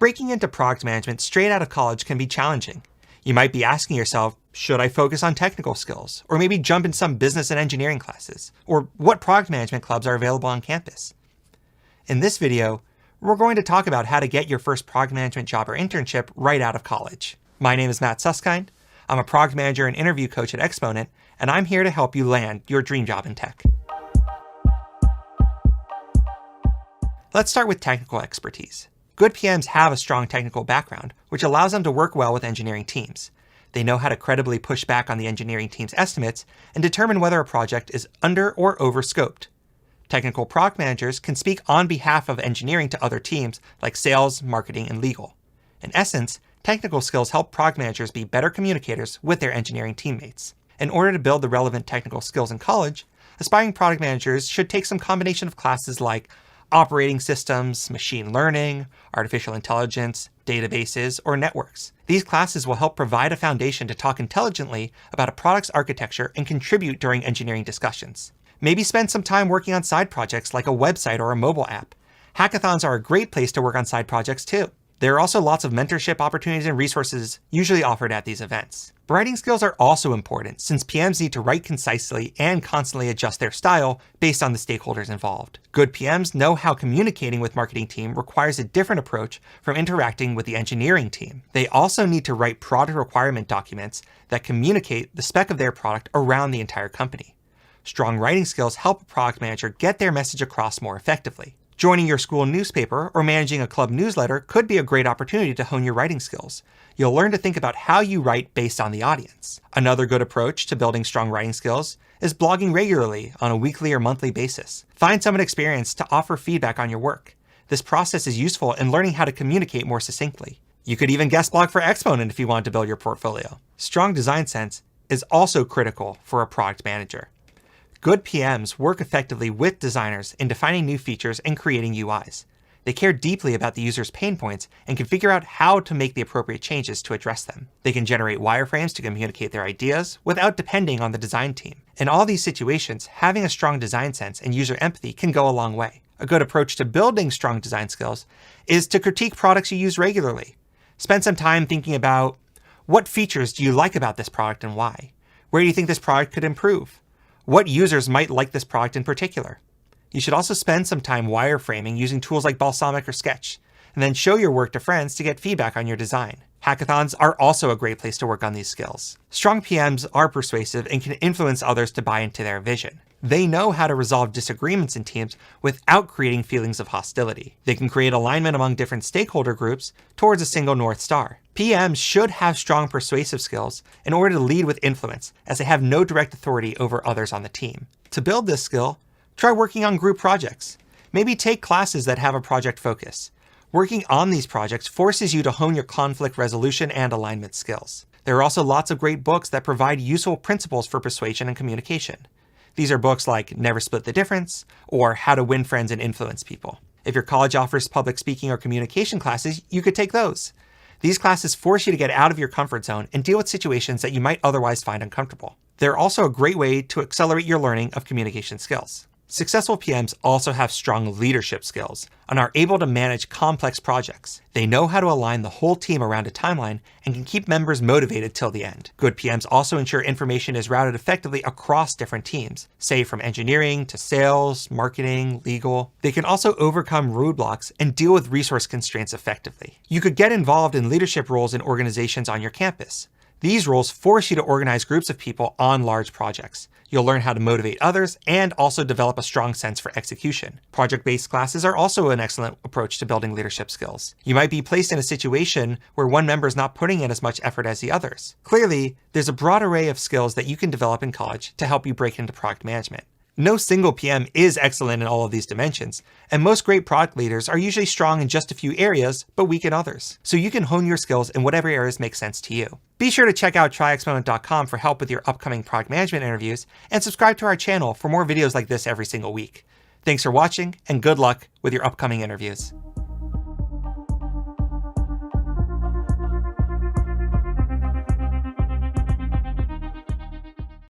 Breaking into product management straight out of college can be challenging. You might be asking yourself, should I focus on technical skills? Or maybe jump in some business and engineering classes? Or what product management clubs are available on campus? In this video, we're going to talk about how to get your first product management job or internship right out of college. My name is Matt Susskind. I'm a product manager and interview coach at Exponent, and I'm here to help you land your dream job in tech. Let's start with technical expertise. Good PMs have a strong technical background, which allows them to work well with engineering teams. They know how to credibly push back on the engineering team's estimates and determine whether a project is under or over scoped. Technical product managers can speak on behalf of engineering to other teams like sales, marketing, and legal. In essence, technical skills help product managers be better communicators with their engineering teammates. In order to build the relevant technical skills in college, aspiring product managers should take some combination of classes like operating systems, machine learning, artificial intelligence, databases, or networks. These classes will help provide a foundation to talk intelligently about a product's architecture and contribute during engineering discussions. Maybe spend some time working on side projects like a website or a mobile app. Hackathons are a great place to work on side projects too. There are also lots of mentorship opportunities and resources usually offered at these events. Writing skills are also important since PMs need to write concisely and constantly adjust their style based on the stakeholders involved. Good PMs know how communicating with marketing team requires a different approach from interacting with the engineering team. They also need to write product requirement documents that communicate the spec of their product around the entire company. Strong writing skills help a product manager get their message across more effectively. Joining your school newspaper or managing a club newsletter could be a great opportunity to hone your writing skills. You'll learn to think about how you write based on the audience. Another good approach to building strong writing skills is blogging regularly on a weekly or monthly basis. Find someone experienced to offer feedback on your work. This process is useful in learning how to communicate more succinctly. You could even guest blog for Exponent if you want to build your portfolio. Strong design sense is also critical for a product manager. Good PMs work effectively with designers in defining new features and creating UIs. They care deeply about the user's pain points and can figure out how to make the appropriate changes to address them. They can generate wireframes to communicate their ideas without depending on the design team. In all these situations, having a strong design sense and user empathy can go a long way. A good approach to building strong design skills is to critique products you use regularly. Spend some time thinking about what features do you like about this product and why? Where do you think this product could improve? What users might like this product in particular? You should also spend some time wireframing using tools like Balsamiq or Sketch, and then show your work to friends to get feedback on your design. Hackathons are also a great place to work on these skills. Strong PMs are persuasive and can influence others to buy into their vision. They know how to resolve disagreements in teams without creating feelings of hostility. They can create alignment among different stakeholder groups towards a single North Star. PMs should have strong persuasive skills in order to lead with influence, as they have no direct authority over others on the team. To build this skill, try working on group projects. Maybe take classes that have a project focus. Working on these projects forces you to hone your conflict resolution and alignment skills. There are also lots of great books that provide useful principles for persuasion and communication. These are books like Never Split the Difference or How to Win Friends and Influence People. If your college offers public speaking or communication classes, you could take those. These classes force you to get out of your comfort zone and deal with situations that you might otherwise find uncomfortable. They're also a great way to accelerate your learning of communication skills. Successful PMs also have strong leadership skills and are able to manage complex projects. They know how to align the whole team around a timeline and can keep members motivated till the end. Good PMs also ensure information is routed effectively across different teams, say from engineering to sales, marketing, legal. They can also overcome roadblocks and deal with resource constraints effectively. You could get involved in leadership roles in organizations on your campus. These roles force you to organize groups of people on large projects. You'll learn how to motivate others and also develop a strong sense for execution. Project-based classes are also an excellent approach to building leadership skills. You might be placed in a situation where one member is not putting in as much effort as the others. Clearly, there's a broad array of skills that you can develop in college to help you break into product management. No single PM is excellent in all of these dimensions, and most great product leaders are usually strong in just a few areas, but weak in others. So you can hone your skills in whatever areas make sense to you. Be sure to check out tryexponent.com for help with your upcoming product management interviews, and subscribe to our channel for more videos like this every single week. Thanks for watching, and good luck with your upcoming interviews.